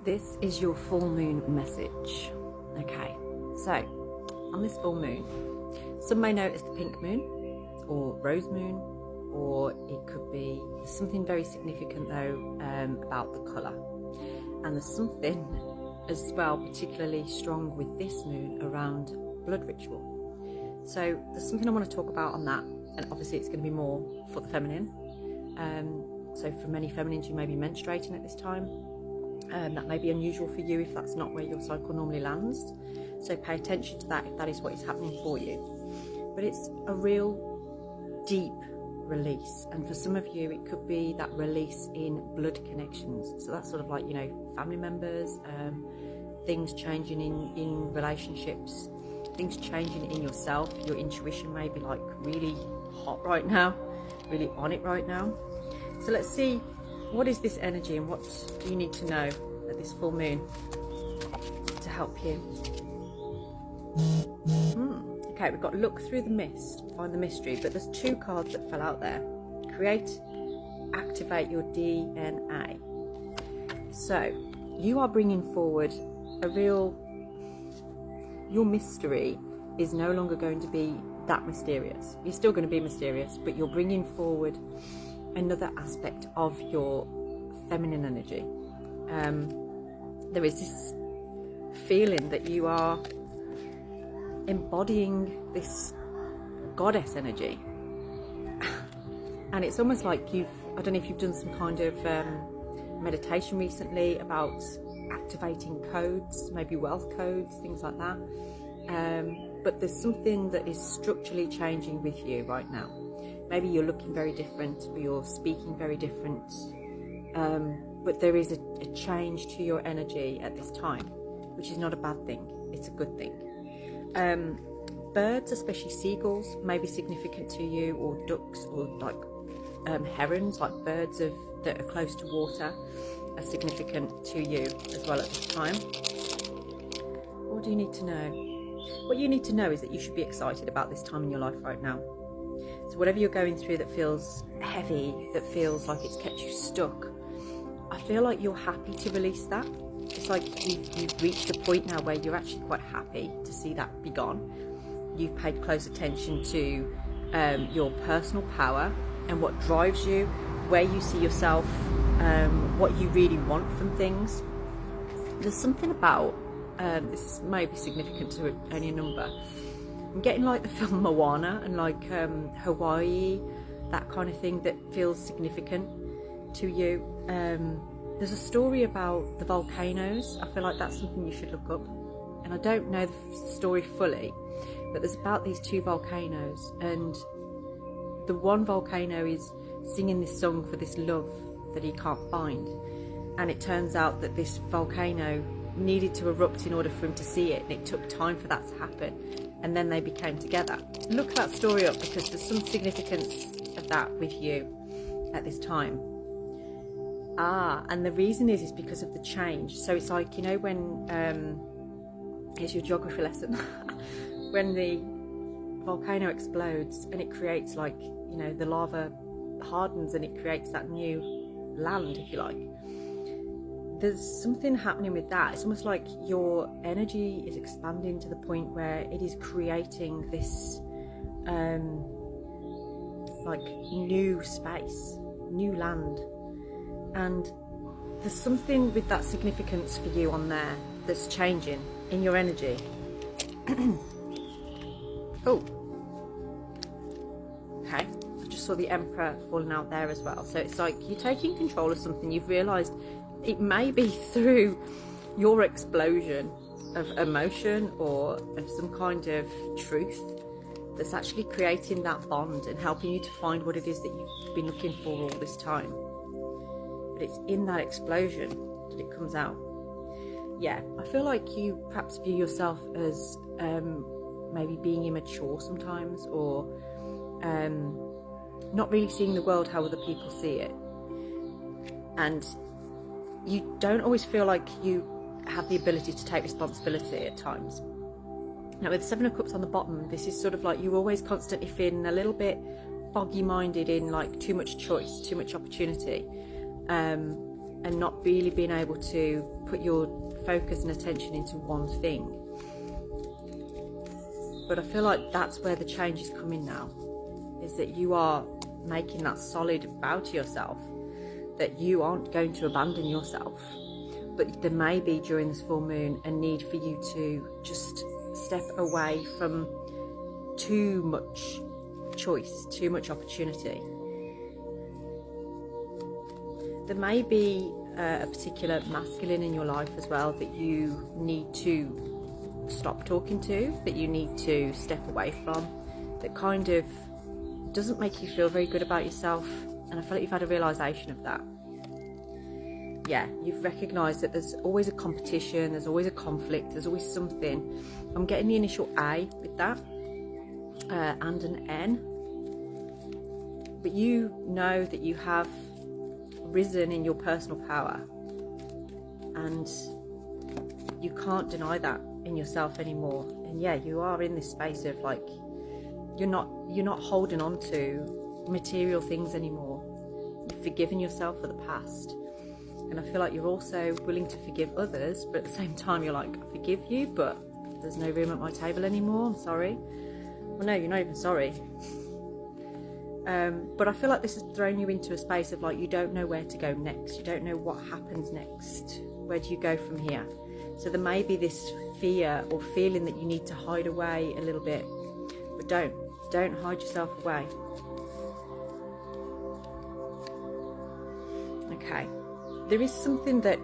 This is your full moon message. Okay, so on this full moon, some may know it as the pink moon or rose moon, or it could be something very significant though about the colour. And there's something as well particularly strong with this moon around blood ritual. So there's something I want to talk about on that, and obviously it's going to be more for the feminine. So for many feminines, you may be menstruating at this time. That may be unusual for you if that's not where your cycle normally lands. So pay attention to that if that is what is happening for you. But it's a real deep release, and for some of you it could be that release in blood connections. So that's sort of like, you know, family members, things changing in relationships, things changing in yourself. Your intuition may be like really hot right now, really on it right now. So let's see, what is this energy and what do you need to know at this full moon to help you? Okay, we've got look through the mist, find the mystery, but there's two cards that fell out there. Create, activate your DNA. So you are bringing forward a real, your mystery is no longer going to be that mysterious. You're still going to be mysterious, but you're bringing forward another aspect of your feminine energy. There is this feeling that you are embodying this goddess energy, and it's almost like I don't know if you've done some kind of meditation recently about activating codes, maybe wealth codes, things like that, but there's something that is structurally changing with you right now. Maybe you're looking very different, or you're speaking very different, but there is a change to your energy at this time, which is not a bad thing, it's a good thing. Birds, especially seagulls, may be significant to you, or ducks, or like herons, like birds that are close to water, are significant to you as well at this time. What do you need to know? What you need to know is that you should be excited about this time in your life right now. So whatever you're going through that feels heavy, that feels like it's kept you stuck, I feel like you're happy to release that. It's like you've reached a point now where you're actually quite happy to see that be gone. You've paid close attention to your personal power and what drives you, where you see yourself, what you really want from things. There's something about, this may be significant to any number, I'm getting like the film Moana and like Hawaii, that kind of thing that feels significant to you. There's a story about the volcanoes. I feel like that's something you should look up. And I don't know the story fully, but there's about these two volcanoes, and the one volcano is singing this song for this love that he can't find. And it turns out that this volcano needed to erupt in order for him to see it, and it took time for that to happen. And then they became together. Look that story up, because there's some significance of that with you at this time. And the reason is because of the change. So it's like, you know, when here's your geography lesson. When the volcano explodes and it creates, like, you know, the lava hardens and it creates that new land, if you like. There's something happening with that. It's almost like your energy is expanding to the point where it is creating this like new space, new land. And there's something with that significance for you on there that's changing in your energy. Oh, okay, I just saw the Emperor falling out there as well. So it's like you're taking control of something. You've realised it may be through your explosion of emotion or of some kind of truth that's actually creating that bond and helping you to find what it is that you've been looking for all this time. But it's in that explosion that it comes out. Yeah, I feel like you perhaps view yourself as maybe being immature sometimes, or not really seeing the world how other people see it. And you don't always feel like you have the ability to take responsibility at times. Now with Seven of Cups on the bottom, this is sort of like you're always constantly feeling a little bit foggy minded in like too much choice, too much opportunity. and not really being able to put your focus and attention into one thing. But I feel like that's where the change is coming now, is that you are making that solid vow to yourself that you aren't going to abandon yourself. But there may be during this full moon a need for you to just step away from too much choice, too much opportunity. There may be a particular masculine in your life as well that you need to stop talking to, that you need to step away from, that kind of doesn't make you feel very good about yourself. And I feel like you've had a realisation of that. Yeah, you've recognised that there's always a competition, there's always a conflict, there's always something. I'm getting the initial A with that, and an N. But you know that you have risen in your personal power, and you can't deny that in yourself anymore. And yeah, you are in this space of like, you're not holding on to material things anymore. You've forgiven yourself for the past. And I feel like you're also willing to forgive others, but at the same time you're like, I forgive you, but there's no room at my table anymore, I'm sorry. Well, no, you're not even sorry. But I feel like this has thrown you into a space of like, you don't know where to go next. You don't know what happens next. Where do you go from here? So there may be this fear or feeling that you need to hide away a little bit, but don't hide yourself away. Okay. There is something that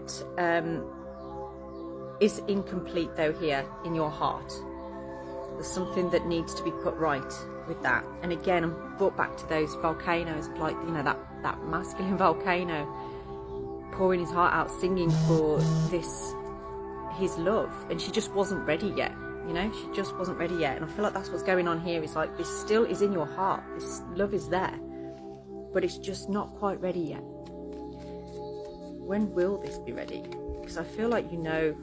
is incomplete though here in your heart. There's something that needs to be put right with that. And again, I'm brought back to those volcanoes, like, you know, that masculine volcano pouring his heart out, singing for his love. And she just wasn't ready yet, you know, she just wasn't ready yet. And I feel like that's what's going on here. It's like, this still is in your heart. This love is there, but it's just not quite ready yet. When will this be ready? Because I feel like you know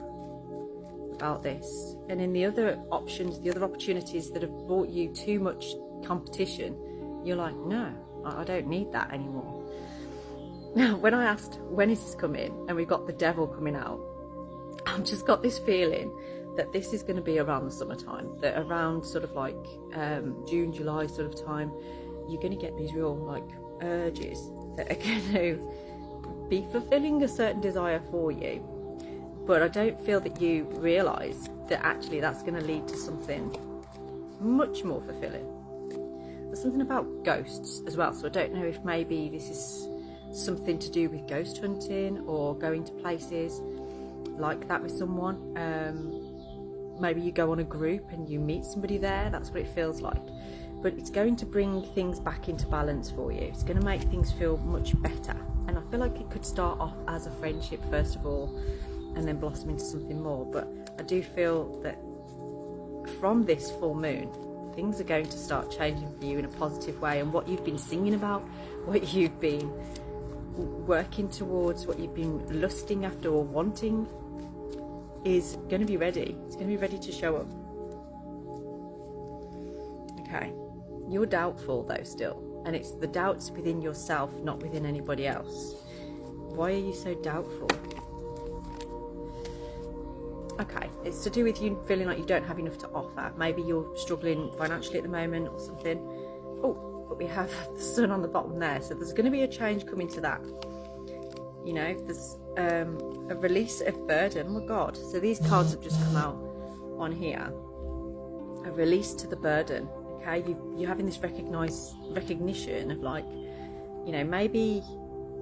about this. And in the other options, the other opportunities that have brought you too much competition, you're like, no, I don't need that anymore. Now, when I asked, when is this coming? And we've got the devil coming out, I've just got this feeling that this is going to be around the summertime, that around sort of like June, July sort of time, you're going to get these real like urges that are going to be fulfilling a certain desire for you. But I don't feel that you realise that actually that's going to lead to something much more fulfilling. There's something about ghosts as well, so I don't know if maybe this is something to do with ghost hunting or going to places like that with someone. Maybe you go on a group and you meet somebody there, that's what it feels like. But it's going to bring things back into balance for you. It's going to make things feel much better. And I feel like it could start off as a friendship first of all, and then blossom into something more. But I do feel that from this full moon, things are going to start changing for you in a positive way. And what you've been singing about, what you've been working towards, what you've been lusting after or wanting, is going to be ready. It's going to be ready to show up. Okay. You're doubtful though still. And it's the doubts within yourself, not within anybody else. Why are you so doubtful? Okay, it's to do with you feeling like you don't have enough to offer. Maybe you're struggling financially at the moment or something. Oh, but we have the sun on the bottom there. So there's going to be a change coming to that. You know, there's a release of burden. Oh my God. So these cards have just come out on here. A release to the burden. Okay, you're having this recognition of like, you know, maybe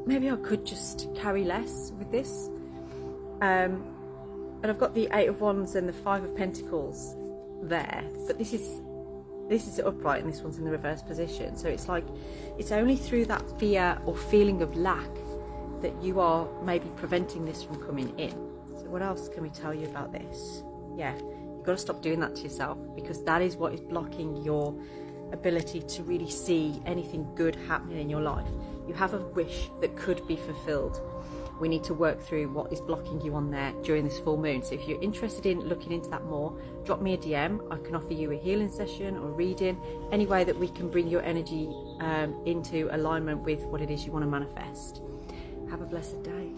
I could just carry less with this. And I've got the 8 of Wands and the 5 of Pentacles there, but this is upright and this one's in the reverse position. So it's like, it's only through that fear or feeling of lack that you are maybe preventing this from coming in. So what else can we tell you about this? Yeah. You've got to stop doing that to yourself, because that is what is blocking your ability to really see anything good happening in your life. You have a wish that could be fulfilled. We need to work through what is blocking you on there during this full moon. So if you're interested in looking into that more, drop me a DM. I can offer you a healing session or reading, any way that we can bring your energy into alignment with what it is you want to manifest. Have a blessed day.